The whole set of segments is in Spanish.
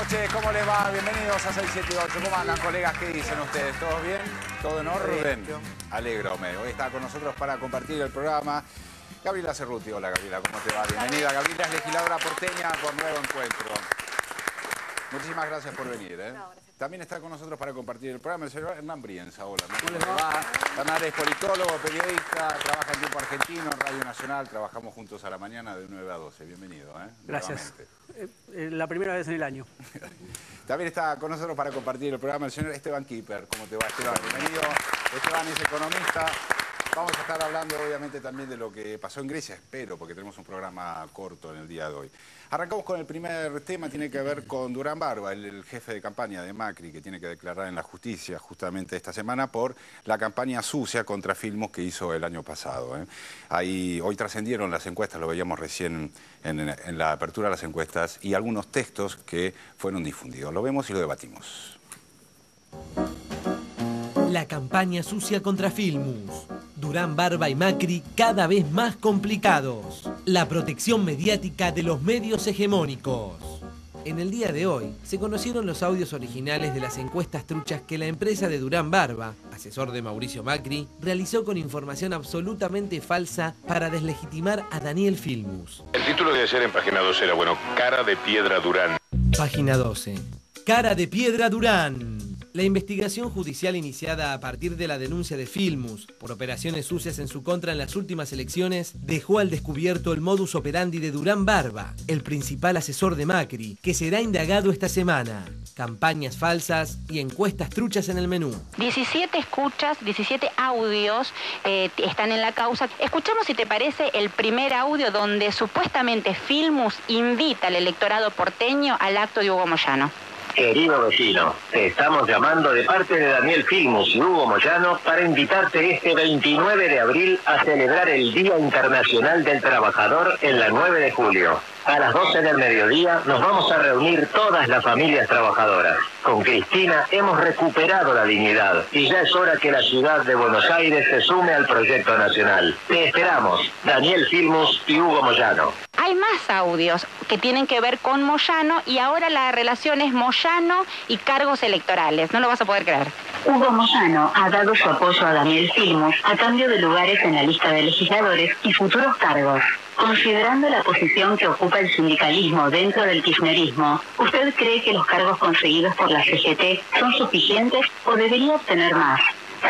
noches, ¿cómo les va? Bienvenidos a 678. ¿Cómo andan, colegas? ¿Qué dicen ustedes? ¿Todo bien? ¿Todo en orden? Alégrome. Hoy está con nosotros para compartir el programa Gabriela Cerruti. Hola, Gabriela, ¿cómo te va? Bienvenida. Gabriela es legisladora porteña por Nuevo Encuentro. Muchísimas gracias por venir, ¿eh? También está con nosotros para compartir el programa el señor Hernán Brienza. Hola, ¿cómo les va? Hernán es politólogo, periodista, trabaja en Tiempo Argentino, en Radio Nacional. Trabajamos juntos a la mañana de 9 a 12. Bienvenido, ¿eh? Gracias. La primera vez en el año. También está con nosotros para compartir el programa el señor Esteban Kipper. ¿Cómo te va, Esteban? Bienvenido. Esteban es economista. Vamos a estar hablando obviamente también de lo que pasó en Grecia, espero, porque tenemos un programa corto en el día de hoy. Arrancamos con el primer tema, tiene que ver con Durán Barba, el jefe de campaña de Macri, que tiene que declarar en la justicia justamente esta semana por la campaña sucia contra Filmus que hizo el año pasado. Hoy trascendieron las encuestas, lo veíamos recién en la apertura de las encuestas, y algunos textos que fueron difundidos. Lo vemos y lo debatimos. La campaña sucia contra Filmus. Durán Barba y Macri cada vez más complicados. La protección mediática de los medios hegemónicos. En el día de hoy se conocieron los audios originales de las encuestas truchas que la empresa de Durán Barba, asesor de Mauricio Macri, realizó con información absolutamente falsa para deslegitimar a Daniel Filmus. El título de ayer en página 12 era, Cara de Piedra Durán. Página 12. Cara de Piedra Durán. La investigación judicial iniciada a partir de la denuncia de Filmus por operaciones sucias en su contra en las últimas elecciones dejó al descubierto el modus operandi de Durán Barba, el principal asesor de Macri, que será indagado esta semana. Campañas falsas y encuestas truchas en el menú. 17 escuchas, 17 audios están en la causa. Escuchamos, si te parece, el primer audio donde supuestamente Filmus invita al electorado porteño al acto de Hugo Moyano. Querido vecino, te estamos llamando de parte de Daniel Filmus y Hugo Moyano para invitarte este 29 de abril a celebrar el Día Internacional del Trabajador en la 9 de julio. A las 12 del mediodía nos vamos a reunir todas las familias trabajadoras. Con Cristina hemos recuperado la dignidad y ya es hora que la ciudad de Buenos Aires se sume al proyecto nacional. Te esperamos, Daniel Filmus y Hugo Moyano. Hay más audios que tienen que ver con Moyano y ahora la relación es Moyano y cargos electorales. No lo vas a poder creer. Hugo Moyano ha dado su apoyo a Daniel Filmus a cambio de lugares en la lista de legisladores y futuros cargos. Considerando la posición que ocupa el sindicalismo dentro del kirchnerismo, ¿usted cree que los cargos conseguidos por la CGT son suficientes o debería obtener más?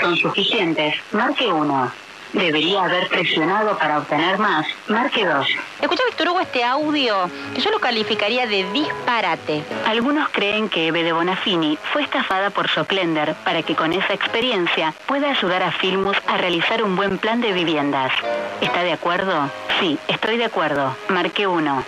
¿Son suficientes? Marque 1. ¿Debería haber presionado para obtener más? Marque 2. Escucha, Víctor Hugo, este audio que yo lo calificaría de disparate. Algunos creen que Eve de Bonafini fue estafada por Soclender para que con esa experiencia pueda ayudar a Filmus a realizar un buen plan de viviendas. ¿Está de acuerdo? Sí, estoy de acuerdo. Marque 1.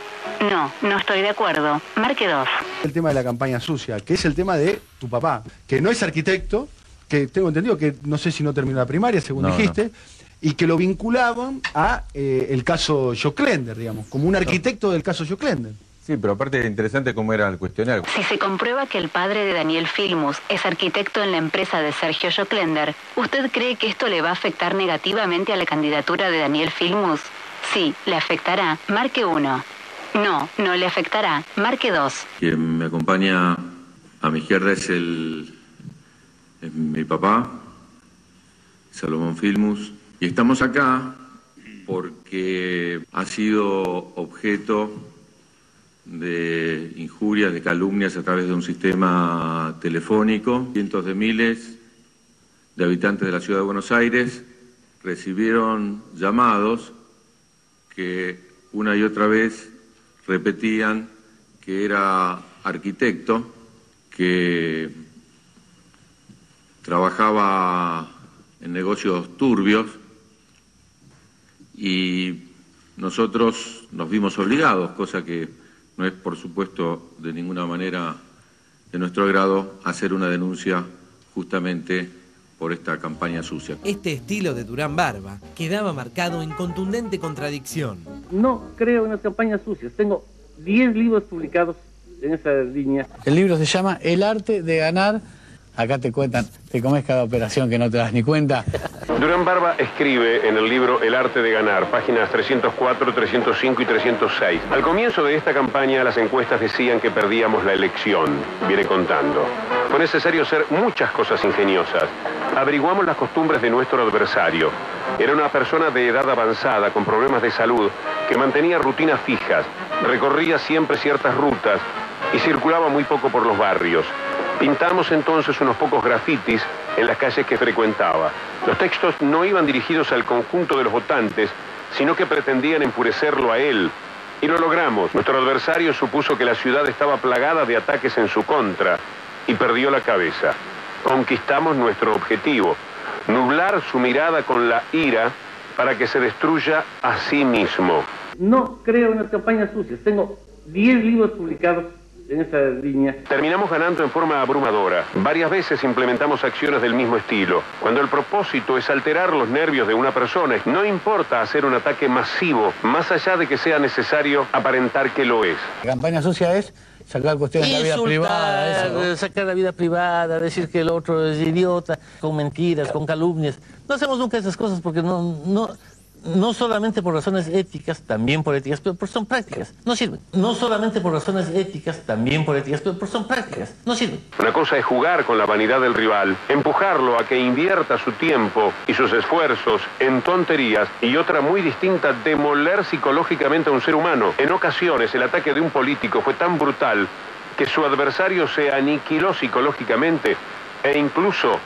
No, no estoy de acuerdo. Marque 2. El tema de la campaña sucia, que es el tema de tu papá, que no es arquitecto, que tengo entendido que no sé si no terminó la primaria, según dijiste, y que lo vinculaban a el caso Joclender, digamos, como un arquitecto del caso Joclender. Sí, pero aparte es interesante cómo era el cuestionario. Si se comprueba que el padre de Daniel Filmus es arquitecto en la empresa de Sergio Joclender, ¿usted cree que esto le va a afectar negativamente a la candidatura de Daniel Filmus? Sí, le afectará. Marque 1. No, no le afectará. Marque 2. Quien me acompaña a mi izquierda es mi papá, Salomón Filmus. Y estamos acá porque ha sido objeto de injurias, de calumnias a través de un sistema telefónico. Cientos de miles de habitantes de la ciudad de Buenos Aires recibieron llamados que una y otra vez repetían que era arquitecto, que trabajaba en negocios turbios, y nosotros nos vimos obligados, cosa que no es por supuesto de ninguna manera de nuestro agrado, a hacer una denuncia justamente por esta campaña sucia. Este estilo de Durán Barba quedaba marcado en contundente contradicción. No creo en las campañas sucias. Tengo 10 libros publicados en esa línea. El libro se llama El arte de ganar acá te cuentan, te comes cada operación que no te das ni cuenta. Durán Barba escribe en el libro El arte de ganar, páginas 304, 305 y 306. Al comienzo de esta campaña las encuestas decían que perdíamos la elección, viene contando. Fue necesario hacer muchas cosas ingeniosas. Averiguamos las costumbres de nuestro adversario. Era una persona de edad avanzada, con problemas de salud, que mantenía rutinas fijas, recorría siempre ciertas rutas y circulaba muy poco por los barrios. Pintamos entonces unos pocos grafitis en las calles que frecuentaba. Los textos no iban dirigidos al conjunto de los votantes, sino que pretendían enfurecerlo a él. Y lo logramos. Nuestro adversario supuso que la ciudad estaba plagada de ataques en su contra y perdió la cabeza. Conquistamos nuestro objetivo, nublar su mirada con la ira para que se destruya a sí mismo. No creo en las campañas sucias. Tengo 10 libros publicados en esa línea. Terminamos ganando en forma abrumadora. Varias veces implementamos acciones del mismo estilo. Cuando el propósito es alterar los nervios de una persona, no importa hacer un ataque masivo, más allá de que sea necesario aparentar que lo es. La campaña sucia es sacar cuestiones de la vida privada. Sacar la vida privada, decir que el otro es idiota, con mentiras, con calumnias. No hacemos nunca esas cosas porque no solamente por razones éticas, también por éticas, pero son prácticas. No sirven. No solamente por razones éticas, también por éticas, pero son prácticas. No sirven. Una cosa es jugar con la vanidad del rival, empujarlo a que invierta su tiempo y sus esfuerzos en tonterías, y otra muy distinta, demoler psicológicamente a un ser humano. En ocasiones el ataque de un político fue tan brutal que su adversario se aniquiló psicológicamente e incluso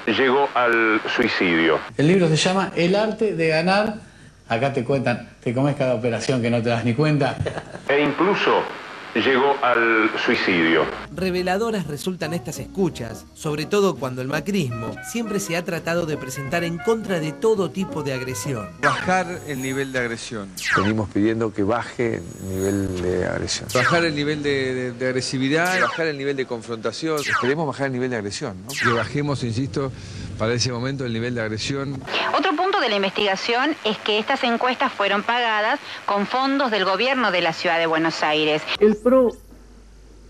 llegó al suicidio. El libro se llama El arte de ganar. Acá te cuentan, te comes cada operación que no te das ni cuenta. E incluso llegó al suicidio. Reveladoras resultan estas escuchas, sobre todo cuando el macrismo siempre se ha tratado de presentar en contra de todo tipo de agresión. Bajar el nivel de agresión. Venimos pidiendo que baje el nivel de agresión. Bajar el nivel de agresividad, bajar el nivel de confrontación. Queremos bajar el nivel de agresión, ¿no? Que bajemos, insisto, para ese momento el nivel de agresión. Otro punto de la investigación es que estas encuestas fueron pagadas con fondos del gobierno de la ciudad de Buenos Aires. El PRO,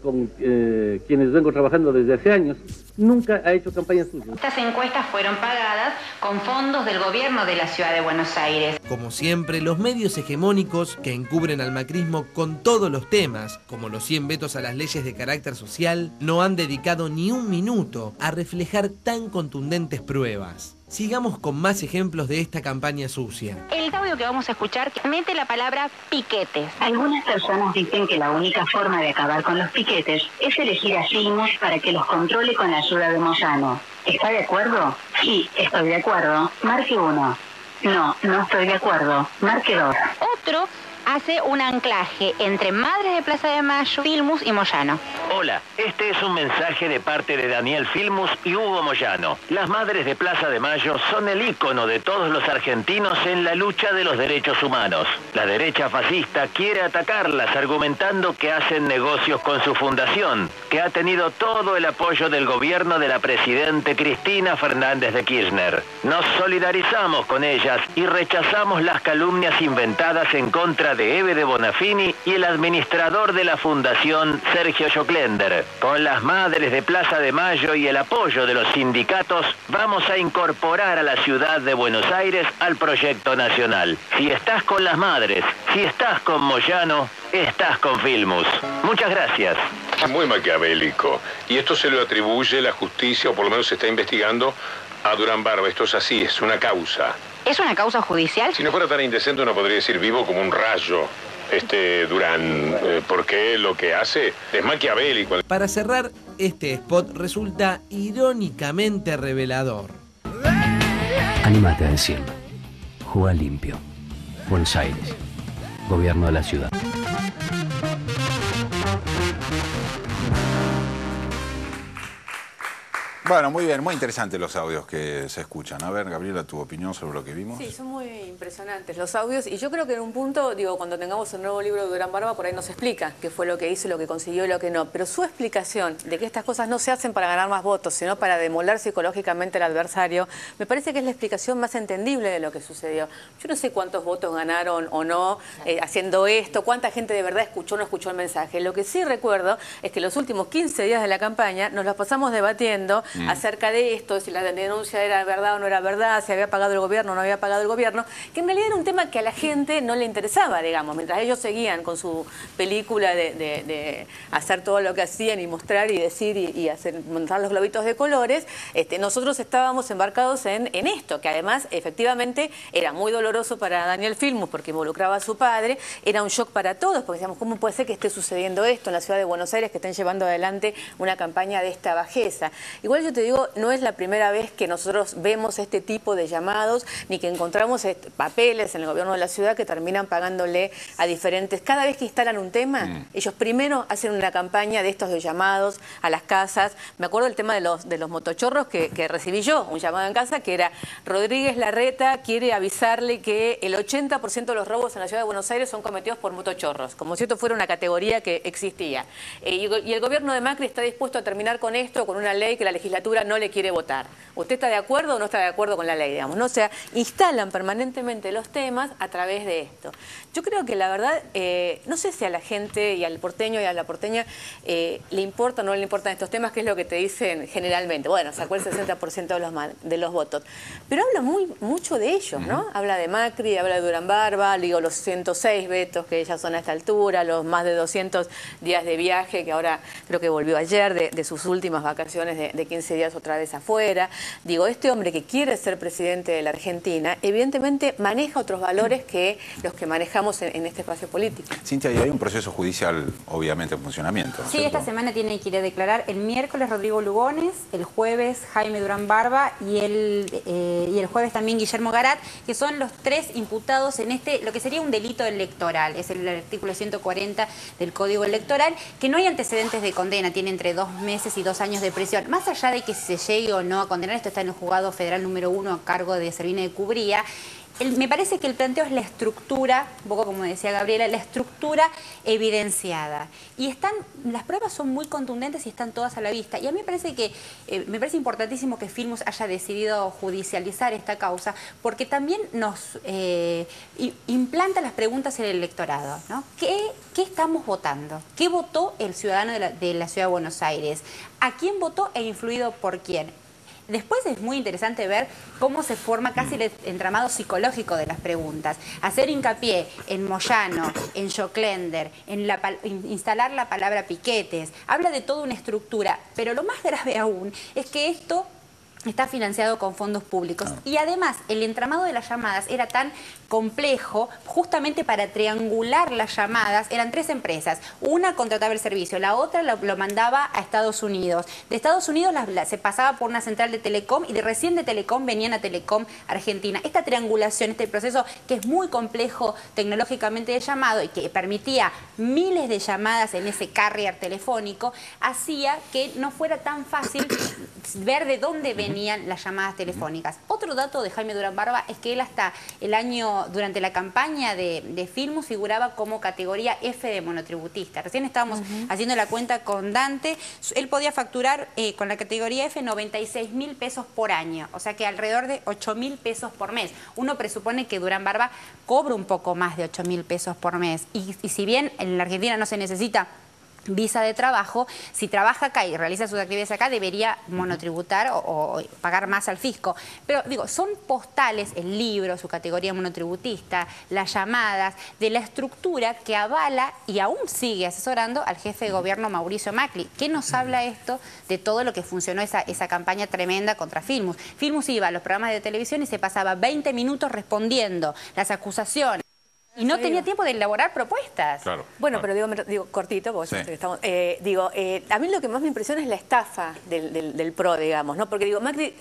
con quienes vengo trabajando desde hace años, nunca ha hecho campañas sucias. Estas encuestas fueron pagadas con fondos del gobierno de la ciudad de Buenos Aires. Como siempre, los medios hegemónicos que encubren al macrismo con todos los temas, como los 100 vetos a las leyes de carácter social, no han dedicado ni un minuto a reflejar tan contundentes pruebas. Sigamos con más ejemplos de esta campaña sucia. El audio que vamos a escuchar mete la palabra piquetes. Algunas personas dicen que la única forma de acabar con los piquetes es elegir a Filmus para que los controle con la ayuda de Moyano. ¿Está de acuerdo? Sí, estoy de acuerdo. Marque 1. No, no estoy de acuerdo. Marque 2. Otro hace un anclaje entre Madres de Plaza de Mayo, Filmus y Moyano. Hola, este es un mensaje de parte de Daniel Filmus y Hugo Moyano. Las Madres de Plaza de Mayo son el ícono de todos los argentinos en la lucha de los derechos humanos. La derecha fascista quiere atacarlas argumentando que hacen negocios con su fundación, que ha tenido todo el apoyo del gobierno de la presidente Cristina Fernández de Kirchner. Nos solidarizamos con ellas y rechazamos las calumnias inventadas en contra de Eve de Bonafini y el administrador de la fundación, Sergio Joclender. Con las Madres de Plaza de Mayo y el apoyo de los sindicatos, vamos a incorporar a la ciudad de Buenos Aires al proyecto nacional. Si estás con las Madres, si estás con Moyano, estás con Filmus. Muchas gracias. Es muy maquiavélico. Y esto se lo atribuye la justicia, o por lo menos se está investigando, a Durán Barba. Esto es así, es una causa. ¿Es una causa judicial? Si no fuera tan indecente, uno podría decir vivo como un rayo. Durán, porque lo que hace es maquiavélico. Para cerrar, este spot resulta irónicamente revelador. Anímate a decirlo. Juega limpio. Buenos Aires. Gobierno de la ciudad. Bueno, muy bien, muy interesantes los audios que se escuchan. A ver, Gabriela, tu opinión sobre lo que vimos. Sí, son muy impresionantes los audios y yo creo que en un punto, cuando tengamos el nuevo libro de Durán Barba, por ahí nos explica qué fue lo que hizo, lo que consiguió y lo que no. Pero su explicación de que estas cosas no se hacen para ganar más votos, sino para demoler psicológicamente al adversario, me parece que es la explicación más entendible de lo que sucedió. Yo no sé cuántos votos ganaron o no haciendo esto, cuánta gente de verdad escuchó o no escuchó el mensaje. Lo que sí recuerdo es que los últimos 15 días de la campaña nos los pasamos debatiendo acerca de esto, si la denuncia era verdad o no era verdad, si había pagado el gobierno o no había pagado el gobierno, que en realidad era un tema que a la gente no le interesaba, digamos, mientras ellos seguían con su película de hacer todo lo que hacían y mostrar y decir y montar los globitos de colores, nosotros estábamos embarcados en esto, que además efectivamente era muy doloroso para Daniel Filmus porque involucraba a su padre, era un shock para todos, porque decíamos, ¿cómo puede ser que esté sucediendo esto en la ciudad de Buenos Aires, que estén llevando adelante una campaña de esta bajeza? Igual yo te digo, no es la primera vez que nosotros vemos este tipo de llamados, ni que encontramos papeles en el gobierno de la ciudad que terminan pagándole a diferentes. Cada vez que instalan un tema, ellos primero hacen una campaña de estos de llamados a las casas. Me acuerdo del tema de los motochorros que recibí yo, un llamado en casa que era: Rodríguez Larreta quiere avisarle que el 80% de los robos en la ciudad de Buenos Aires son cometidos por motochorros, como si esto fuera una categoría que existía. Y el gobierno de Macri está dispuesto a terminar con esto, con una ley que la legislatura no le quiere votar. ¿Usted está de acuerdo o no está de acuerdo con la ley, digamos, ¿no? O sea, instalan permanentemente los temas a través de esto. Yo creo que la verdad, no sé si a la gente y al porteño y a la porteña le importa o no le importan estos temas, que es lo que te dicen generalmente. Bueno, sacó el 60% de los votos. Pero habla mucho de ellos, ¿no? Habla de Macri, habla de Durán Barba, digo, los 106 vetos que ya son a esta altura, los más de 200 días de viaje, que ahora creo que volvió ayer, de sus últimas vacaciones de 15 días otra vez afuera. Digo, este hombre que quiere ser presidente de la Argentina, evidentemente maneja otros valores que los que manejamos en este espacio político. Cintia, y hay un proceso judicial, obviamente, en funcionamiento, ¿no? Sí, esta semana tiene que ir a declarar el miércoles Rodrigo Lugones, el jueves Jaime Durán Barba y el jueves también Guillermo Garat, que son los tres imputados en lo que sería un delito electoral. Es el artículo 140 del Código Electoral, que no hay antecedentes de condena, tiene entre 2 meses y 2 años de prisión. Más allá de que se llegue o no a condenar, esto está en el juzgado federal número 1 a cargo de Servine de Cubría. Me parece que el planteo es la estructura, un poco como decía Gabriela, la estructura evidenciada. Y las pruebas son muy contundentes y están todas a la vista. Y a mí me parece importantísimo que Filmus haya decidido judicializar esta causa, porque también nos implanta las preguntas en el electorado, ¿no? ¿Qué estamos votando? ¿Qué votó el ciudadano de la Ciudad de Buenos Aires? ¿A quién votó e influido por quién? Después es muy interesante ver cómo se forma casi el entramado psicológico de las preguntas. Hacer hincapié en Moyano, en Joclender, en instalar la palabra piquetes. Habla de toda una estructura, pero lo más grave aún es que esto está financiado con fondos públicos. Y además, el entramado de las llamadas era tan complejo, justamente para triangular las llamadas, eran 3 empresas. Una contrataba el servicio, la otra lo mandaba a Estados Unidos. De Estados Unidos se pasaba por una central de Telecom y recién de Telecom venían a Telecom Argentina. Esta triangulación, este proceso que es muy complejo tecnológicamente de llamado y que permitía miles de llamadas en ese carrier telefónico, hacía que no fuera tan fácil ver de dónde venían las llamadas telefónicas. Otro dato de Jaime Durán Barba es que él durante la campaña de Filmus figuraba como categoría F de monotributista. Recién estábamos haciendo la cuenta con Dante. Él podía facturar con la categoría F 96.000 pesos por año, o sea que alrededor de 8.000 pesos por mes. Uno presupone que Durán Barba cobra un poco más de 8.000 pesos por mes. Y si bien en la Argentina no se necesita visa de trabajo, si trabaja acá y realiza sus actividades acá, debería monotributar o pagar más al fisco. Pero digo, son postales el libro, su categoría monotributista, las llamadas, de la estructura que avala y aún sigue asesorando al jefe de gobierno Mauricio Macri. ¿Qué nos habla esto de todo lo que funcionó esa campaña tremenda contra Filmus? Filmus iba a los programas de televisión y se pasaba 20 minutos respondiendo las acusaciones. Y no tenía tiempo de elaborar propuestas. Claro, bueno, pero digo cortito, porque estamos, a mí lo que más me impresiona es la estafa del PRO, digamos, ¿no? Porque digo, Macri,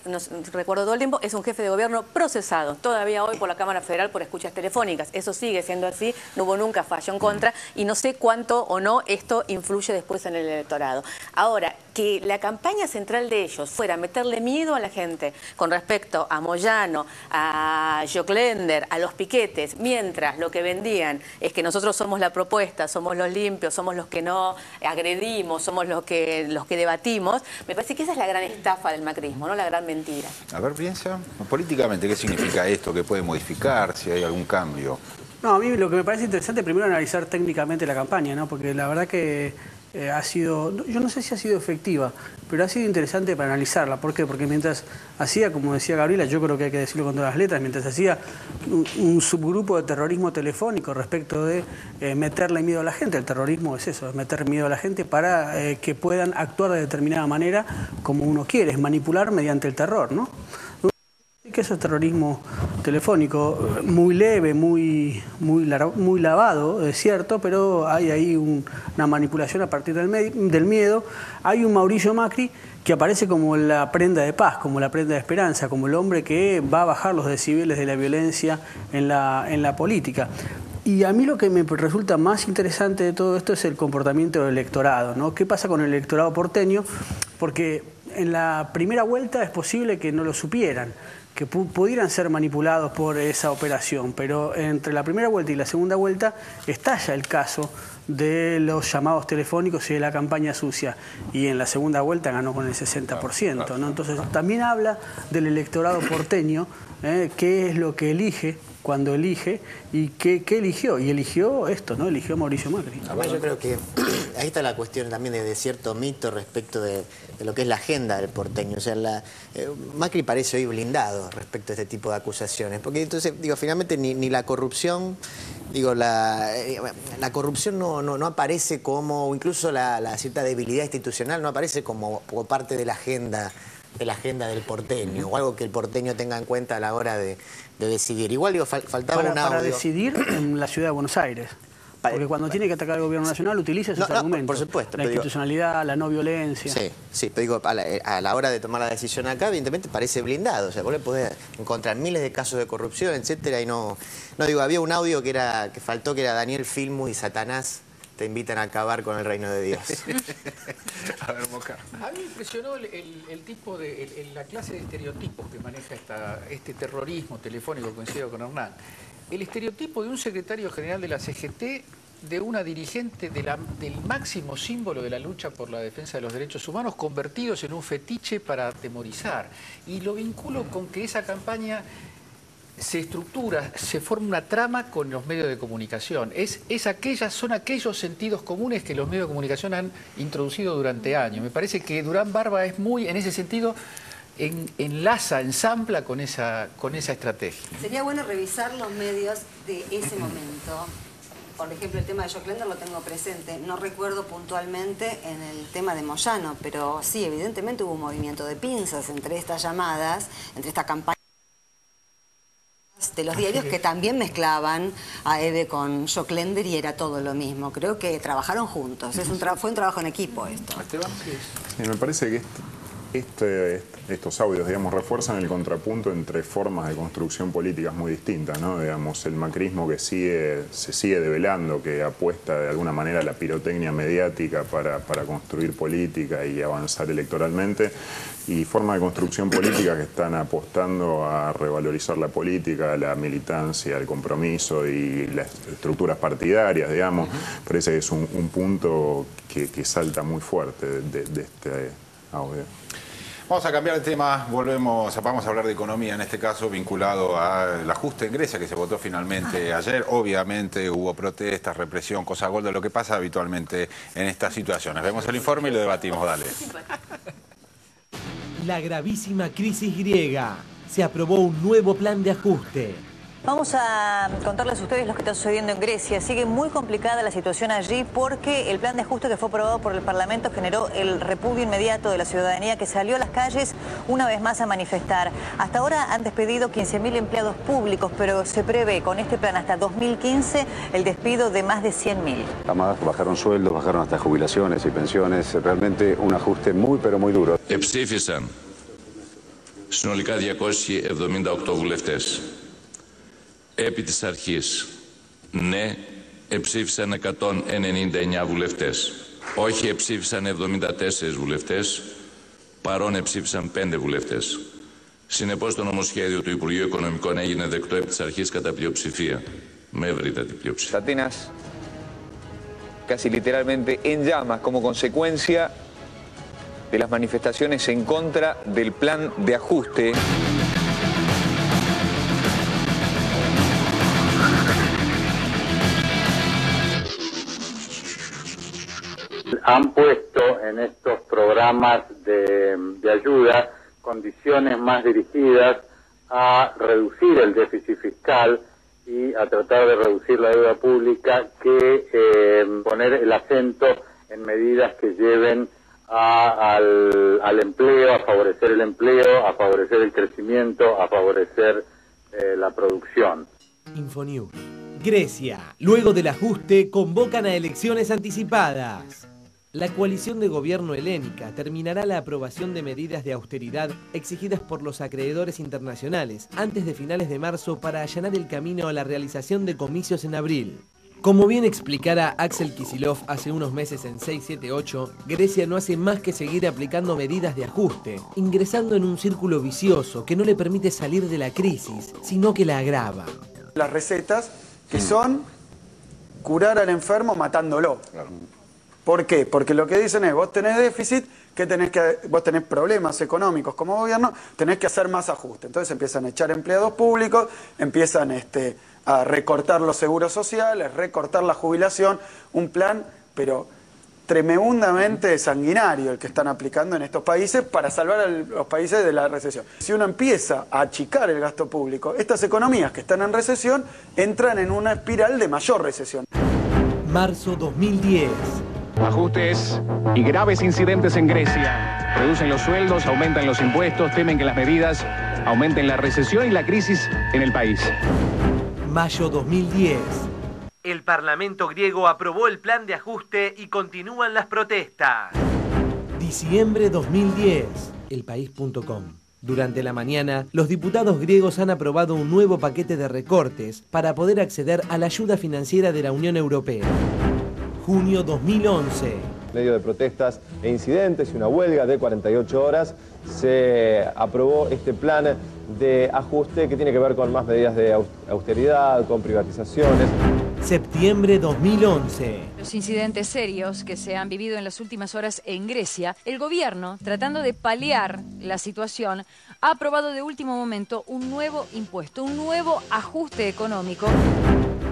recuerdo todo el tiempo, es un jefe de gobierno procesado, todavía hoy por la Cámara Federal por escuchas telefónicas. Eso sigue siendo así, no hubo nunca fallo en contra, y no sé cuánto o no esto influye después en el electorado. Ahora, que la campaña central de ellos fuera meterle miedo a la gente con respecto a Moyano, a Joclender, a los piquetes, mientras lo que vendían es que nosotros somos la propuesta, somos los limpios, somos los que no agredimos, somos los que debatimos, me parece que esa es la gran estafa del macrismo, ¿no? La gran mentira. A ver, piensa, políticamente, ¿qué significa esto? ¿Qué puede modificar? Si hay algún cambio. No, a mí lo que me parece interesante primero analizar técnicamente la campaña, ¿no? Porque la verdad que ha sido, yo no sé si ha sido efectiva, pero ha sido interesante para analizarla. ¿Por qué? Porque mientras hacía, como decía Gabriela, yo creo que hay que decirlo con todas las letras, mientras hacía un subgrupo de terrorismo telefónico respecto de meterle miedo a la gente, el terrorismo es eso, es meter miedo a la gente para que puedan actuar de determinada manera como uno quiere, es manipular mediante el terror, ¿no? Que eso es terrorismo telefónico, muy leve, muy lavado, es cierto, pero hay ahí una manipulación a partir del miedo. Hay un Mauricio Macri que aparece como la prenda de paz, como la prenda de esperanza, como el hombre que va a bajar los decibeles de la violencia en la política. Y a mí lo que me resulta más interesante de todo esto es el comportamiento del electorado, ¿no? ¿Qué pasa con el electorado porteño? Porque en la primera vuelta es posible que no lo supieran, que pudieran ser manipulados por esa operación, pero entre la primera vuelta y la segunda vuelta estalla el caso de los llamados telefónicos y de la campaña sucia, y en la segunda vuelta ganó con el 60%, ¿no? Entonces también habla del electorado porteño, qué es lo que elige cuando elige y qué eligió, y eligió esto, ¿no? Eligió a Mauricio Macri. Además, yo creo que ahí está la cuestión también de cierto mito respecto de lo que es la agenda del porteño. O sea, Macri parece hoy blindado respecto a este tipo de acusaciones, porque entonces, digo, finalmente ni la corrupción, digo, la corrupción no aparece como, o incluso la cierta debilidad institucional no aparece como parte de la agenda del porteño, o algo que el porteño tenga en cuenta a la hora de decidir. Igual, digo, faltaba un audio. Para decidir en la ciudad de Buenos Aires. Porque cuando tiene que atacar al gobierno nacional utiliza esos argumentos. Por supuesto. La institucionalidad, la no violencia. Sí, pero digo, a la hora de tomar la decisión acá, evidentemente parece blindado. O sea, vos le podés encontrar miles de casos de corrupción, etcétera, y no digo, había un audio que faltó, que era Daniel Filmus y Satanás te invitan a acabar con el reino de Dios. A ver, Moca. A mí me impresionó el tipo de, la clase de estereotipos que maneja este terrorismo telefónico, coincido con Hernán. El estereotipo de un secretario general de la CGT, de una dirigente del máximo símbolo de la lucha por la defensa de los derechos humanos, convertidos en un fetiche para atemorizar. Y lo vinculo con que esa campaña se estructura, se forma una trama con los medios de comunicación. Son aquellos sentidos comunes que los medios de comunicación han introducido durante años. Me parece que Durán Barba es muy, en ese sentido, ensambla con esa estrategia. Sería bueno revisar los medios de ese momento. Por ejemplo, el tema de Joclender lo tengo presente. No recuerdo puntualmente en el tema de Moyano, pero sí, evidentemente hubo un movimiento de pinzas entre estas llamadas, entre esta campaña de los diarios que también mezclaban a Eve con Joclender y era todo lo mismo. Creo que trabajaron juntos. Fue un trabajo en equipo esto. Me parece que estos audios, digamos, refuerzan el contrapunto entre formas de construcción políticas muy distintas, ¿no? Digamos, el macrismo que se sigue develando, que apuesta de alguna manera a la pirotecnia mediática para construir política y avanzar electoralmente, y formas de construcción política que están apostando a revalorizar la política, la militancia, el compromiso y las estructuras partidarias, digamos. Parece que es un punto que salta muy fuerte de este audio. Vamos a cambiar de tema, vamos a hablar de economía, en este caso vinculado al ajuste en Grecia que se votó finalmente ayer. Obviamente hubo protestas, represión, cosa gorda, lo que pasa habitualmente en estas situaciones. Vemos el informe y lo debatimos, dale. La gravísima crisis griega. Se aprobó un nuevo plan de ajuste. Vamos a contarles a ustedes lo que está sucediendo en Grecia. Sigue muy complicada la situación allí porque el plan de ajuste que fue aprobado por el Parlamento generó el repudio inmediato de la ciudadanía que salió a las calles una vez más a manifestar. Hasta ahora han despedido 15.000 empleados públicos, pero se prevé con este plan hasta 2015 el despido de más de 100.000. Además bajaron sueldos, bajaron hasta jubilaciones y pensiones. Realmente un ajuste muy pero muy duro. Εψήφισαν συνολικά 278 βουλευτές. Επί της αρχής, ναι, εψήφισαν 199 βουλευτές. Όχι, εψήφισαν 74 βουλευτές, παρόν εψήφισαν 5 βουλευτές. Συνεπώς, το νομοσχέδιο του Υπουργείου Οικονομικών έγινε δεκτό επί της αρχής κατά πλειοψηφία, με ευρύτατη πλειοψηφία. Atenas, casi literalmente en llamas, como consecuencia de las manifestaciones en contra del plan de ajuste. Han puesto en estos programas de ayuda condiciones más dirigidas a reducir el déficit fiscal y a tratar de reducir la deuda pública que poner el acento en medidas que lleven al empleo, a favorecer el empleo, a favorecer el crecimiento, a favorecer la producción. Infonews. Grecia, luego del ajuste, convocan a elecciones anticipadas. La coalición de gobierno helénica terminará la aprobación de medidas de austeridad exigidas por los acreedores internacionales antes de finales de marzo para allanar el camino a la realización de comicios en abril. Como bien explicara Axel Kicillof hace unos meses en 678, Grecia no hace más que seguir aplicando medidas de ajuste, ingresando en un círculo vicioso que no le permite salir de la crisis, sino que la agrava. Las recetas que son curar al enfermo matándolo. ¿Por qué? Porque lo que dicen es, vos tenés déficit, vos tenés problemas económicos como gobierno, tenés que hacer más ajuste. Entonces empiezan a echar empleados públicos, empiezan a recortar los seguros sociales, recortar la jubilación, un plan, pero tremendamente sanguinario el que están aplicando en estos países para salvar a los países de la recesión. Si uno empieza a achicar el gasto público, estas economías que están en recesión entran en una espiral de mayor recesión. Marzo 2010. Ajustes y graves incidentes en Grecia. Reducen los sueldos, aumentan los impuestos, temen que las medidas aumenten la recesión y la crisis en el país. Mayo 2010. El Parlamento griego aprobó el plan de ajuste y continúan las protestas. Diciembre 2010. Elpaís.com. Durante la mañana, los diputados griegos han aprobado un nuevo paquete de recortes para poder acceder a la ayuda financiera de la Unión Europea. Junio 2011. En medio de protestas e incidentes y una huelga de 48 horas, se aprobó este plan de ajuste que tiene que ver con más medidas de austeridad, con privatizaciones. Septiembre 2011. Los incidentes serios que se han vivido en las últimas horas en Grecia, el gobierno, tratando de paliar la situación, ha aprobado de último momento un nuevo impuesto, un nuevo ajuste económico.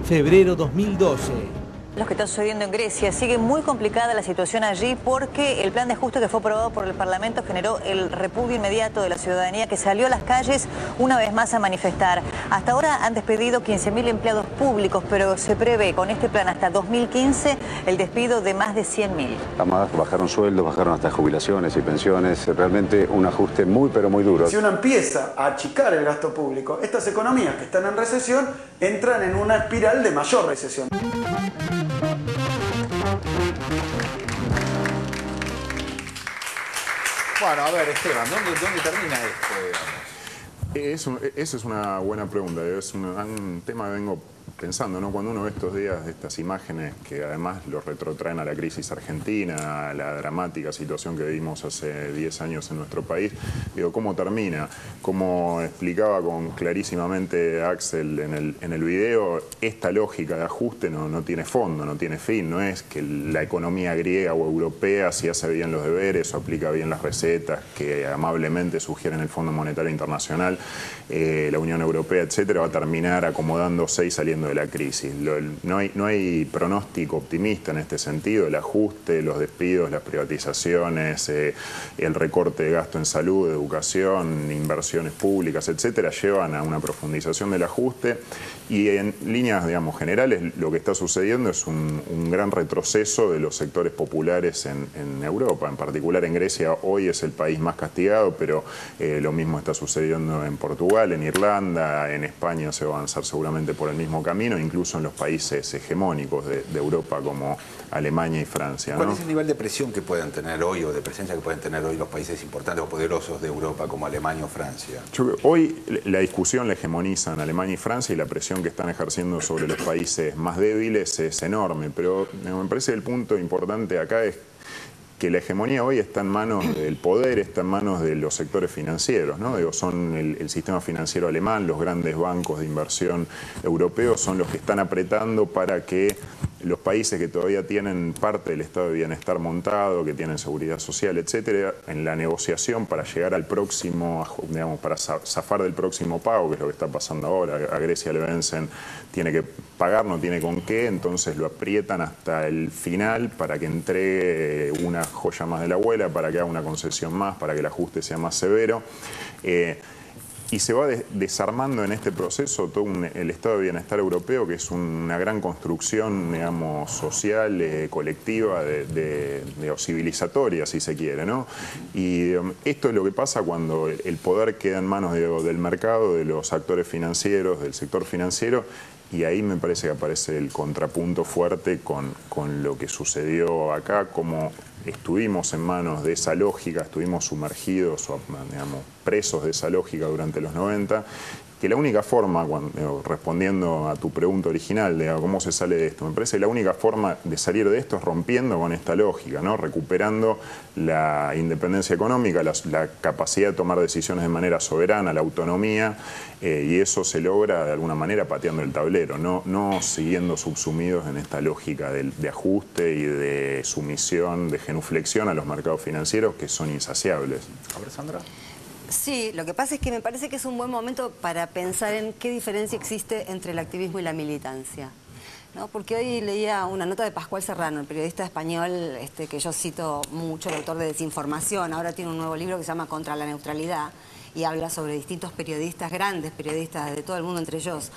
Febrero 2012. Lo que está sucediendo en Grecia, sigue muy complicada la situación allí porque el plan de ajuste que fue aprobado por el Parlamento generó el repudio inmediato de la ciudadanía que salió a las calles una vez más a manifestar. Hasta ahora han despedido 15.000 empleados públicos, pero se prevé con este plan hasta 2015 el despido de más de 100.000. Además, bajaron sueldos, bajaron hasta jubilaciones y pensiones, realmente un ajuste muy pero muy duro. Si uno empieza a achicar el gasto público, estas economías que están en recesión entran en una espiral de mayor recesión. Bueno, a ver, Esteban, ¿dónde termina esto? Esa es una buena pregunta, es un tema que vengo pensando, ¿no? Cuando uno ve estos días estas imágenes que además lo retrotraen a la crisis argentina, a la dramática situación que vivimos hace 10 años en nuestro país, digo, ¿cómo termina? Como explicaba clarísimamente Axel en el video, esta lógica de ajuste no tiene fondo, no tiene fin, no es que la economía griega o europea, si hace bien los deberes o aplica bien las recetas que amablemente sugieren el Fondo Monetario Internacional, la Unión Europea, etcétera, va a terminar acomodándose y saliendo de la crisis. No hay pronóstico optimista en este sentido. El ajuste, los despidos, las privatizaciones, el recorte de gasto en salud, educación, inversiones públicas, etcétera, llevan a una profundización del ajuste y en líneas, digamos, generales lo que está sucediendo es un gran retroceso de los sectores populares en Europa, en particular en Grecia. Hoy es el país más castigado, pero lo mismo está sucediendo en Portugal, en Irlanda, en España se va a avanzar seguramente por el mismo camino, incluso en los países hegemónicos de Europa como Alemania y Francia, ¿no? ¿Cuál es el nivel de presión que pueden tener hoy o de presencia que pueden tener hoy los países importantes o poderosos de Europa como Alemania o Francia? Hoy la discusión la hegemonizan Alemania y Francia y la presión que están ejerciendo sobre los países más débiles es enorme, pero me parece que el punto importante acá es que la hegemonía hoy está en manos del poder, está en manos de los sectores financieros, ¿no? Digo, son el sistema financiero alemán, los grandes bancos de inversión europeos son los que están apretando para que los países que todavía tienen parte del estado de bienestar montado, que tienen seguridad social, etcétera, en la negociación para llegar al próximo, digamos, para zafar del próximo pago, que es lo que está pasando ahora, a Grecia le vencen, tiene que pagar, no tiene con qué, entonces lo aprietan hasta el final para que entregue una joya más de la abuela, para que haga una concesión más, para que el ajuste sea más severo. Y se va desarmando en este proceso todo el estado de bienestar europeo, que es una gran construcción, digamos, social, colectiva, o civilizatoria, si se quiere, ¿no? Y esto es lo que pasa cuando el poder queda en manos del mercado, de los actores financieros, del sector financiero, y ahí me parece que aparece el contrapunto fuerte con lo que sucedió acá, como estuvimos en manos de esa lógica, estuvimos sumergidos, o, digamos, presos de esa lógica durante los 90, que la única forma, respondiendo a tu pregunta original de cómo se sale de esto, me parece que la única forma de salir de esto es rompiendo con esta lógica, ¿no? Recuperando la independencia económica, la capacidad de tomar decisiones de manera soberana, la autonomía, y eso se logra de alguna manera pateando el tablero, no siguiendo subsumidos en esta lógica de ajuste y de sumisión, de genuflexión a los mercados financieros que son insaciables. A ver, Sandra. Sí, lo que pasa es que me parece que es un buen momento para pensar en qué diferencia existe entre el activismo y la militancia, ¿no? Porque hoy leía una nota de Pascual Serrano, el periodista español que yo cito mucho, el autor de Desinformación. Ahora tiene un nuevo libro que se llama Contra la Neutralidad y habla sobre distintos periodistas, grandes periodistas de todo el mundo, entre ellos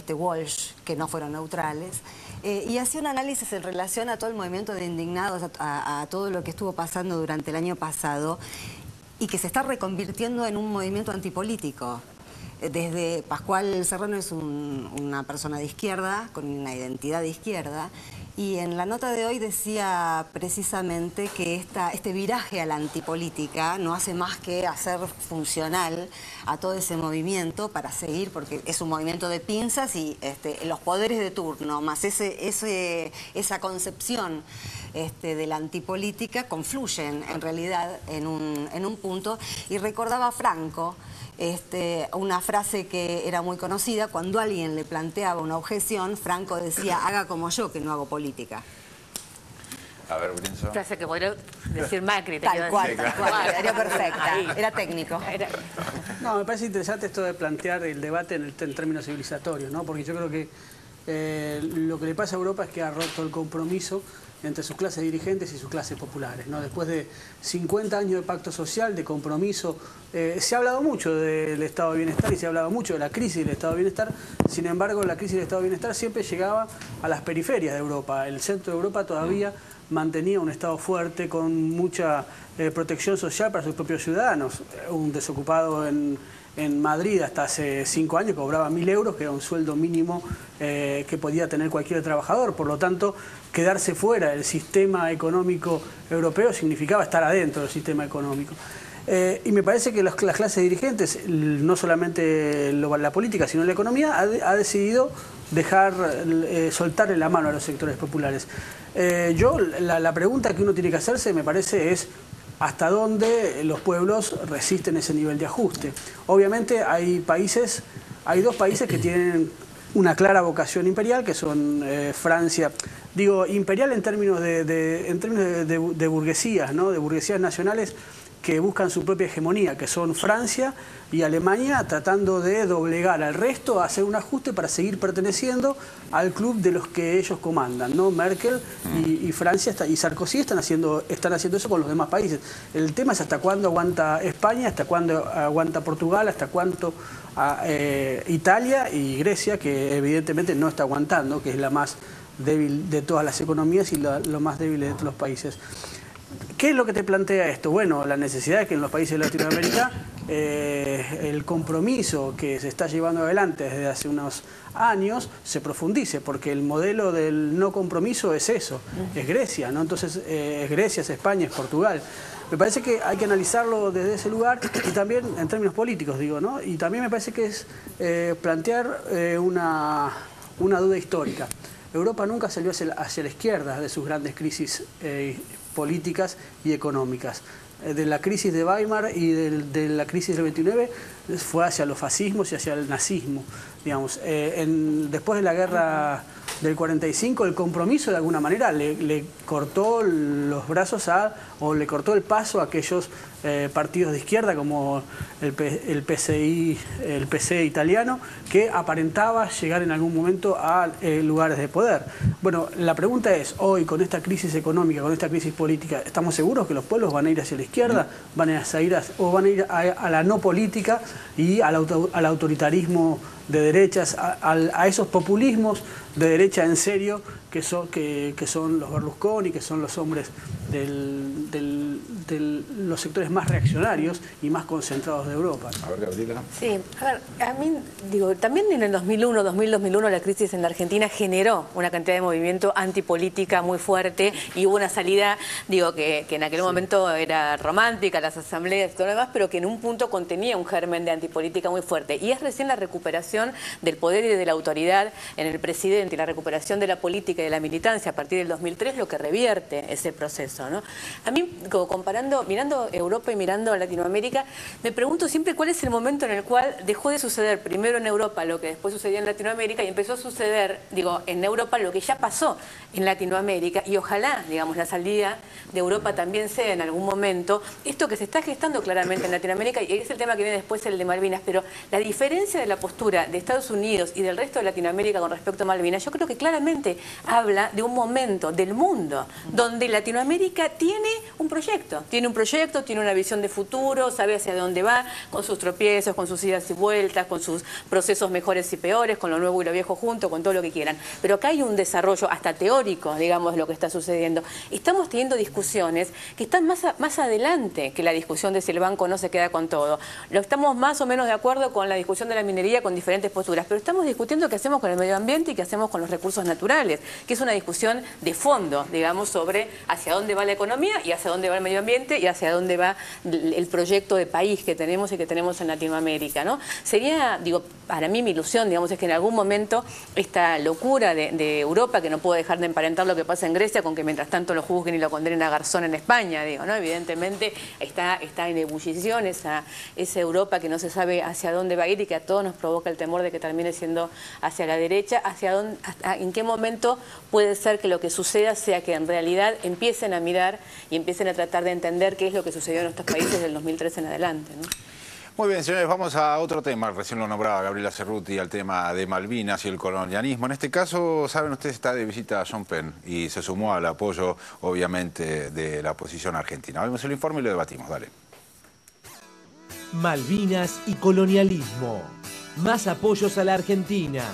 Walsh, que no fueron neutrales. Y hacía un análisis en relación a todo el movimiento de indignados, a todo lo que estuvo pasando durante el año pasado, y que se está reconvirtiendo en un movimiento antipolítico. Desde Pascual Serrano es una persona de izquierda, con una identidad de izquierda, y en la nota de hoy decía precisamente que este viraje a la antipolítica no hace más que hacer funcional a todo ese movimiento para seguir, porque es un movimiento de pinzas y los poderes de turno, más esa concepción de la antipolítica confluyen en realidad en un punto. Y recordaba a Franco una frase que era muy conocida: cuando alguien le planteaba una objeción, Franco decía: haga como yo, que no hago política. A ver, Brinzo. Frase que podría decir Macri. Tal cual, era perfecta, era técnico. No, me parece interesante esto de plantear el debate en términos civilizatorios, ¿no? Porque yo creo que lo que le pasa a Europa es que ha roto el compromiso entre sus clases dirigentes y sus clases populares, ¿no? Después de 50 años de pacto social, de compromiso, se ha hablado mucho del estado de bienestar y se ha hablado mucho de la crisis del estado de bienestar. Sin embargo, la crisis del estado de bienestar siempre llegaba a las periferias de Europa. El centro de Europa todavía mantenía un estado fuerte con mucha protección social para sus propios ciudadanos. Un desocupado en Madrid hasta hace 5 años cobraba 1.000 euros, que era un sueldo mínimo que podía tener cualquier trabajador. Por lo tanto, quedarse fuera del sistema económico europeo significaba estar adentro del sistema económico. Y me parece que las clases dirigentes, no solamente la política, sino la economía, ha decidido soltarle la mano a los sectores populares. La pregunta que uno tiene que hacerse, me parece, es hasta dónde los pueblos resisten ese nivel de ajuste. Obviamente hay dos países que tienen una clara vocación imperial, que son Francia. Digo, imperial en términos de burguesías, ¿no? De burguesías nacionales que buscan su propia hegemonía, que son Francia y Alemania, tratando de doblegar al resto, hacer un ajuste para seguir perteneciendo al club de los que ellos comandan, ¿no? Merkel y Francia y Sarkozy están haciendo eso con los demás países. El tema es hasta cuándo aguanta España, hasta cuándo aguanta Portugal, hasta cuánto Italia y Grecia, que evidentemente no está aguantando, que es la más débil de todas las economías y lo más débil de todos los países. ¿Qué es lo que te plantea esto? Bueno, la necesidad de que en los países de Latinoamérica el compromiso que se está llevando adelante desde hace unos años se profundice, porque el modelo del no compromiso es eso, es Grecia, ¿no? Entonces es Grecia, es España, es Portugal. Me parece que hay que analizarlo desde ese lugar y también en términos políticos, digo, ¿no? Y también me parece que es plantear una duda histórica. Europa nunca salió hacia la izquierda de sus grandes crisis políticas y económicas. De la crisis de Weimar y de la crisis del 29 fue hacia los fascismos y hacia el nazismo. digamos, después de la guerra del 45, el compromiso de alguna manera le cortó los brazos o le cortó el paso a aquellos partidos de izquierda como el PCI italiano, que aparentaba llegar en algún momento a lugares de poder. Bueno, la pregunta es, hoy con esta crisis económica, con esta crisis política, ¿estamos seguros que los pueblos van a ir hacia la izquierda? ¿Van a ir a la no política y al autoritarismo de derechas, a esos populismos de derecha en serio que son los Berlusconi, que son los hombres de los sectores más reaccionarios y más concentrados de Europa? A ver, Gabriela. Sí, a ver, a mí, digo, también en el 2001, la crisis en la Argentina generó una cantidad de movimiento antipolítica muy fuerte y hubo una salida, digo, que en aquel momento era romántica, las asambleas y todo lo demás, pero que en un punto contenía un germen de antipolítica muy fuerte. Y es recién la recuperación del poder y de la autoridad en el presidente y la recuperación de la política y de la militancia a partir del 2003 lo que revierte ese proceso, ¿no? A mí, como mirando Europa y mirando Latinoamérica, me pregunto siempre cuál es el momento en el cual dejó de suceder primero en Europa lo que después sucedía en Latinoamérica y empezó a suceder, digo, en Europa lo que ya pasó en Latinoamérica, y ojalá, digamos, la salida de Europa también sea en algún momento esto que se está gestando claramente en Latinoamérica, y es el tema que viene después, el de Malvinas, pero la diferencia de la postura de Estados Unidos y del resto de Latinoamérica con respecto a Malvinas, yo creo que claramente habla de un momento del mundo donde Latinoamérica tiene un proyecto, tiene una visión de futuro, sabe hacia dónde va, con sus tropiezos, con sus idas y vueltas, con sus procesos mejores y peores, con lo nuevo y lo viejo junto, con todo lo que quieran. Pero acá hay un desarrollo hasta teórico, digamos, de lo que está sucediendo. Estamos teniendo discusiones que están más adelante que la discusión de si el banco no se queda con todo. Estamos más o menos de acuerdo con la discusión de la minería con diferentes posturas, pero estamos discutiendo qué hacemos con el medio ambiente y qué hacemos con los recursos naturales, que es una discusión de fondo, digamos, sobre hacia dónde va la economía y hacia dónde va el medio ambiente y hacia dónde va el proyecto de país que tenemos y que tenemos en Latinoamérica, ¿no? Sería, digo, para mí mi ilusión, digamos, es que en algún momento esta locura de Europa, que no puedo dejar de emparentar lo que pasa en Grecia con que mientras tanto lo juzguen y lo condenen a Garzón en España, digo, ¿no? Evidentemente está en ebullición esa Europa que no se sabe hacia dónde va a ir y que a todos nos provoca el temor de que termine siendo hacia la derecha, en qué momento puede ser que lo que suceda sea que en realidad empiecen a mirar y empiecen a tratar de entender qué es lo que sucedió en nuestros países del 2013 en adelante, ¿no? Muy bien, señores, vamos a otro tema. Recién lo nombraba Gabriela Cerruti, al tema de Malvinas y el colonialismo. En este caso, saben ustedes, está de visita a Sean Penn y se sumó al apoyo, obviamente, de la oposición argentina. Vemos el informe y lo debatimos. Dale. Malvinas y colonialismo. Más apoyos a la Argentina.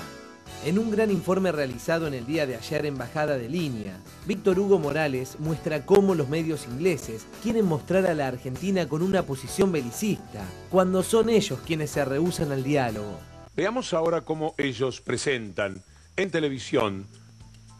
En un gran informe realizado en el día de ayer en Bajada de Línea, Víctor Hugo Morales muestra cómo los medios ingleses quieren mostrar a la Argentina con una posición belicista, cuando son ellos quienes se rehúsan al diálogo. Veamos ahora cómo ellos presentan en televisión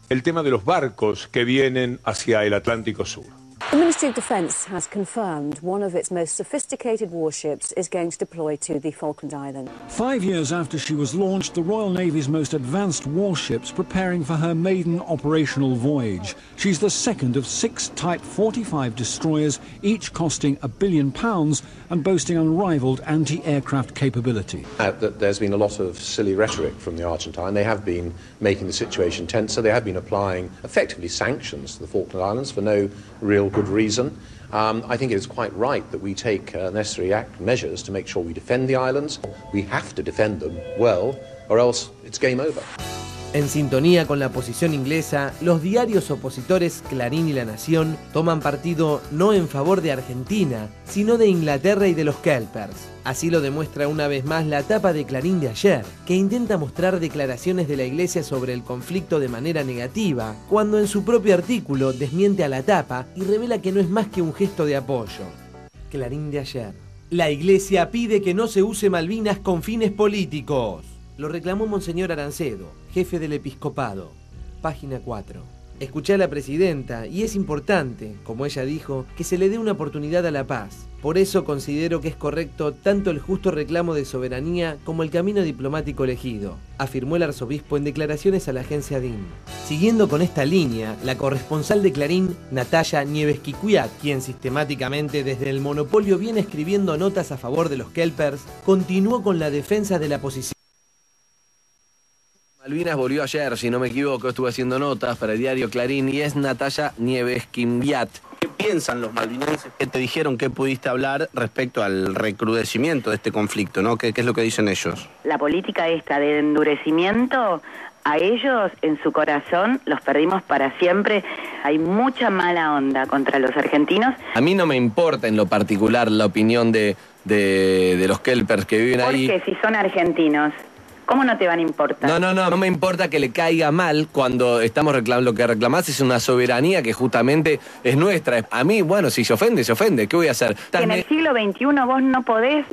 el tema de los barcos que vienen hacia el Atlántico Sur. The Ministry of Defence has confirmed one of its most sophisticated warships is going to deploy to the Falkland Islands. 5 years after she was launched, the Royal Navy's most advanced warship's preparing for her maiden operational voyage. She's the second of 6 Type 45 destroyers, each costing £1 billion and boasting unrivaled anti-aircraft capability. There's been a lot of silly rhetoric from the Argentine. They have been making the situation tenser. They have been applying effectively sanctions to the Falkland Islands for no real good reason. I think it is quite right that we take necessary measures to make sure we defend the islands. We have to defend them well, or else it's game over. En sintonía con la posición inglesa, los diarios opositores Clarín y La Nación toman partido no en favor de Argentina, sino de Inglaterra y de los Kelpers. Así lo demuestra una vez más la tapa de Clarín de ayer, que intenta mostrar declaraciones de la Iglesia sobre el conflicto de manera negativa, cuando en su propio artículo desmiente a la tapa y revela que no es más que un gesto de apoyo. Clarín de ayer. La Iglesia pide que no se use Malvinas con fines políticos. Lo reclamó Monseñor Arancedo, jefe del episcopado. Página 4. Escuché a la presidenta y es importante, como ella dijo, que se le dé una oportunidad a la paz. Por eso considero que es correcto tanto el justo reclamo de soberanía como el camino diplomático elegido, afirmó el arzobispo en declaraciones a la agencia DIN. Siguiendo con esta línea, la corresponsal de Clarín, Natalia Nieves-Kikuiak, quien sistemáticamente desde el monopolio viene escribiendo notas a favor de los Kelpers, continuó con la defensa de la posición. Malvinas volvió ayer, si no me equivoco, estuve haciendo notas para el diario Clarín, y es Natalia Nieves Quimbiat. ¿Qué piensan los malvinenses que te dijeron que pudiste hablar respecto al recrudecimiento de este conflicto, ¿no? ¿Qué es lo que dicen ellos? La política esta de endurecimiento, a ellos en su corazón los perdimos para siempre. Hay mucha mala onda contra los argentinos. A mí no me importa en lo particular la opinión de los kelpers que viven ahí. Porque si son argentinos, ¿cómo no te van a importar? No me importa que le caiga mal cuando estamos reclamando. Lo que reclamás es una soberanía que justamente es nuestra. A mí, bueno, si se ofende, se ofende. ¿Qué voy a hacer? Que en el siglo XXI vos no podés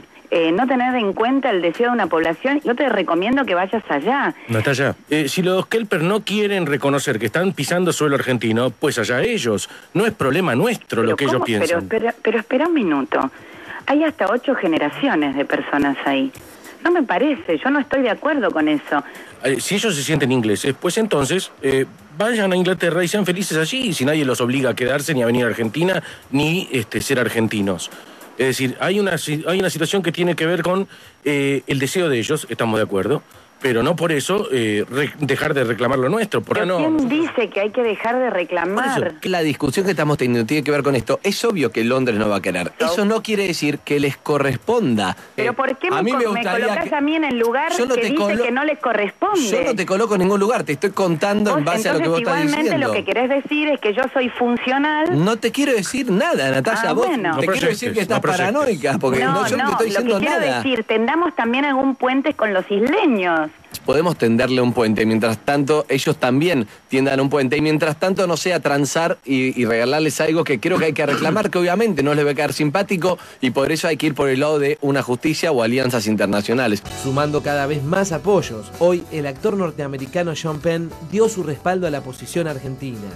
no tener en cuenta el deseo de una población. Yo te recomiendo que vayas allá. Natalia, si los kelpers no quieren reconocer que están pisando suelo argentino, pues allá ellos. No es problema nuestro lo que ellos piensan. Pero espera un minuto. Hay hasta 8 generaciones de personas ahí. No me parece, yo no estoy de acuerdo con eso. Si ellos se sienten ingleses, pues entonces vayan a Inglaterra y sean felices allí, si nadie los obliga a quedarse ni a venir a Argentina, ni ser argentinos. Es decir, hay una situación que tiene que ver con el deseo de ellos, estamos de acuerdo, pero no por eso dejar de reclamar lo nuestro. ¿Pero quién dice que hay que dejar de reclamar? La discusión que estamos teniendo tiene que ver con esto. Es obvio que Londres no va a querer. Eso no quiere decir que les corresponda. ¿Pero por qué me colocas a mí en el lugar que dice que no les corresponde? Yo no te coloco en ningún lugar, te estoy contando en base a lo que vos estás diciendo. Igualmente lo que querés decir es que yo soy funcional. No te quiero decir nada, Natalia. Vos te quiero decir que estás paranoica, porque yo no te estoy diciendo nada. Lo que quiero decir, tendamos también algún puente con los isleños. Podemos tenderle un puente, mientras tanto ellos también tiendan un puente, y mientras tanto no sea transar y regalarles algo que creo que hay que reclamar, que obviamente no les va a quedar simpático, y por eso hay que ir por el lado de una justicia o alianzas internacionales. Sumando cada vez más apoyos, hoy el actor norteamericano Sean Penn dio su respaldo a la posición argentina.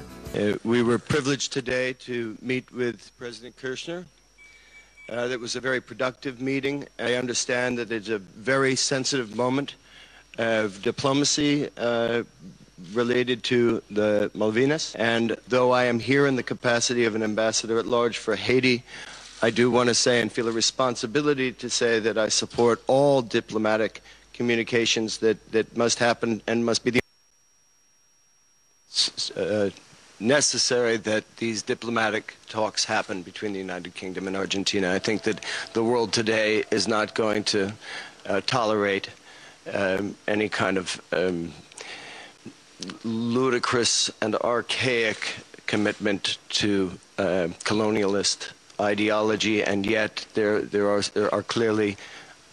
We were privileged today to meet with President Kirchner. That was a very productive meeting. I understand that it's a very sensitive moment of diplomacy related to the Malvinas. And though I am here in the capacity of an ambassador at large for Haiti, I do want to say and feel a responsibility to say that I support all diplomatic communications that must happen and must be necessary that these diplomatic talks happen between the United Kingdom and Argentina. I think that the world today is not going to tolerate any kind of ludicrous and archaic commitment to colonialist ideology, and yet there are clearly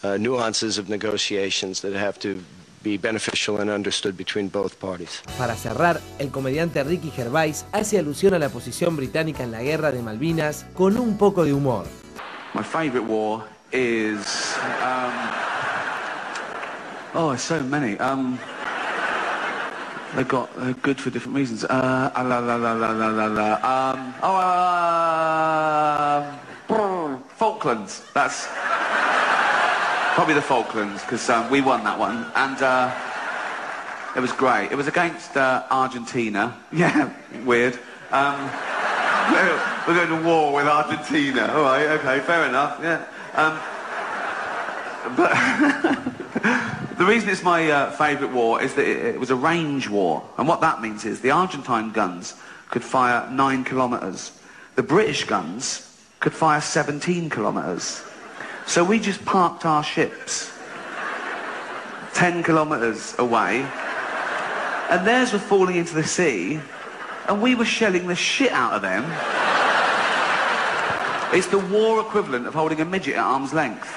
nuances of negotiations that have to be beneficial and understood between both parties. Para cerrar, el comediante Ricky Gervais hace alusión a la posición británica en la guerra de Malvinas con un poco de humor. My favorite war is oh, so many. They're good for different reasons. Falklands. That's probably the Falklands, because we won that one, and it was great. It was against Argentina. Yeah, weird. We're going to war with Argentina. All right, okay, fair enough. Yeah. But the reason it's my favourite war is that it was a range war. And what that means is the Argentine guns could fire 9 kilometres. The British guns could fire 17 kilometres. So we just parked our ships 10 kilometres away, and theirs were falling into the sea, and we were shelling the shit out of them. It's the war equivalent of holding a midget at arm's length.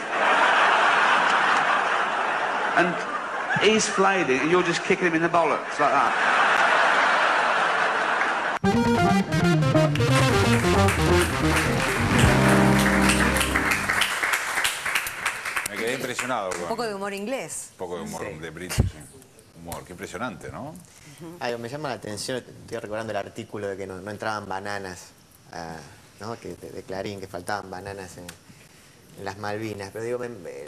And he's flailing, and you're just kicking him in the bollocks like that. Me quedé impresionado. Un poco de humor inglés. Un poco de humor de British. Humor, qué impresionante, ¿no? Algo me llama la atención, estoy recordando el artículo de que no entraban bananas, ¿no? de Clarín, que faltaban bananas en las Malvinas, pero digo,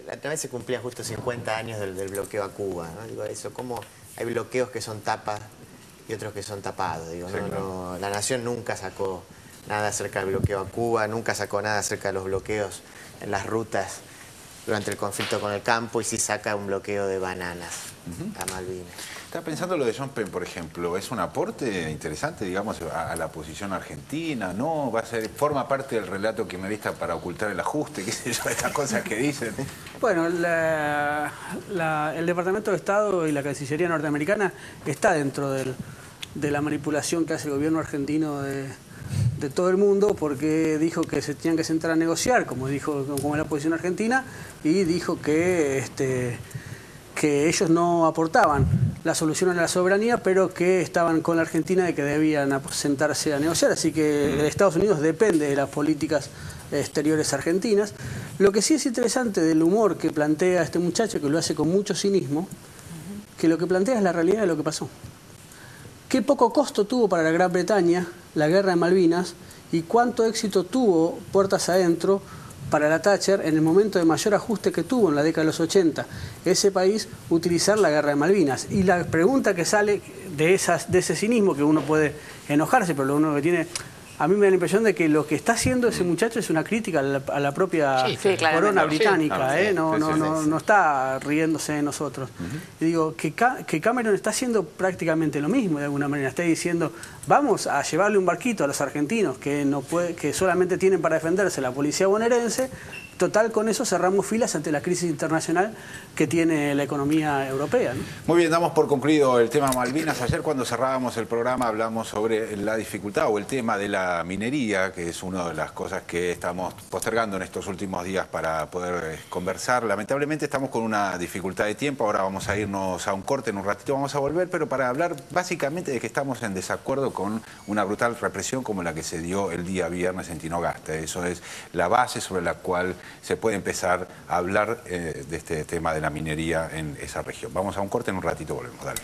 la otra vez se cumplía justo 50 años del bloqueo a Cuba, ¿no? Digo, eso, ¿cómo hay bloqueos que son tapas y otros que son tapados? Digo, sí, claro. La Nación nunca sacó nada acerca del bloqueo a Cuba, nunca sacó nada acerca de los bloqueos en las rutas durante el conflicto con el campo y sí saca un bloqueo de bananas a Malvinas. Estaba pensando lo de John Penn, por ejemplo, ¿es un aporte interesante, digamos, a la posición argentina? ¿No? ¿Va a ser, forma parte del relato kirchnerista para ocultar el ajuste? ¿Qué sé yo? Estas cosas que dicen. Bueno, el Departamento de Estado y la Cancillería norteamericana está dentro de la manipulación que hace el gobierno argentino de todo el mundo, porque dijo que se tenían que sentar a negociar, como es la posición argentina, y dijo que ellos no aportaban la solución a la soberanía, pero que estaban con la Argentina y que debían sentarse a negociar. Así que Estados Unidos depende de las políticas exteriores argentinas. Lo que sí es interesante del humor que plantea este muchacho, que lo hace con mucho cinismo, que lo que plantea es la realidad de lo que pasó. Qué poco costo tuvo para la Gran Bretaña la guerra de Malvinas y cuánto éxito tuvo puertas adentro para la Thatcher en el momento de mayor ajuste que tuvo en la década de los 80, ese país utilizar la guerra de Malvinas. Y la pregunta que sale de ese cinismo, que uno puede enojarse, pero lo uno que tiene... A mí me da la impresión de que lo que está haciendo ese muchacho es una crítica a la propia corona británica, no está riéndose de nosotros. Y digo, que Cameron está haciendo prácticamente lo mismo de alguna manera, está diciendo, vamos a llevarle un barquito a los argentinos que solamente tienen para defenderse la policía bonaerense. Total, con eso cerramos filas ante la crisis internacional que tiene la economía europea, ¿no? Muy bien, damos por concluido el tema Malvinas. Ayer cuando cerrábamos el programa hablamos sobre la dificultad o el tema de la minería, que es una de las cosas que estamos postergando en estos últimos días para poder conversar. Lamentablemente estamos con una dificultad de tiempo, ahora vamos a irnos a un corte, en un ratito vamos a volver, pero para hablar básicamente de que estamos en desacuerdo con una brutal represión como la que se dio el día viernes en Tinogasta. Eso es la base sobre la cual se puede empezar a hablar de este tema de la minería en esa región. Vamos a un corte, en un ratito volvemos. Dale.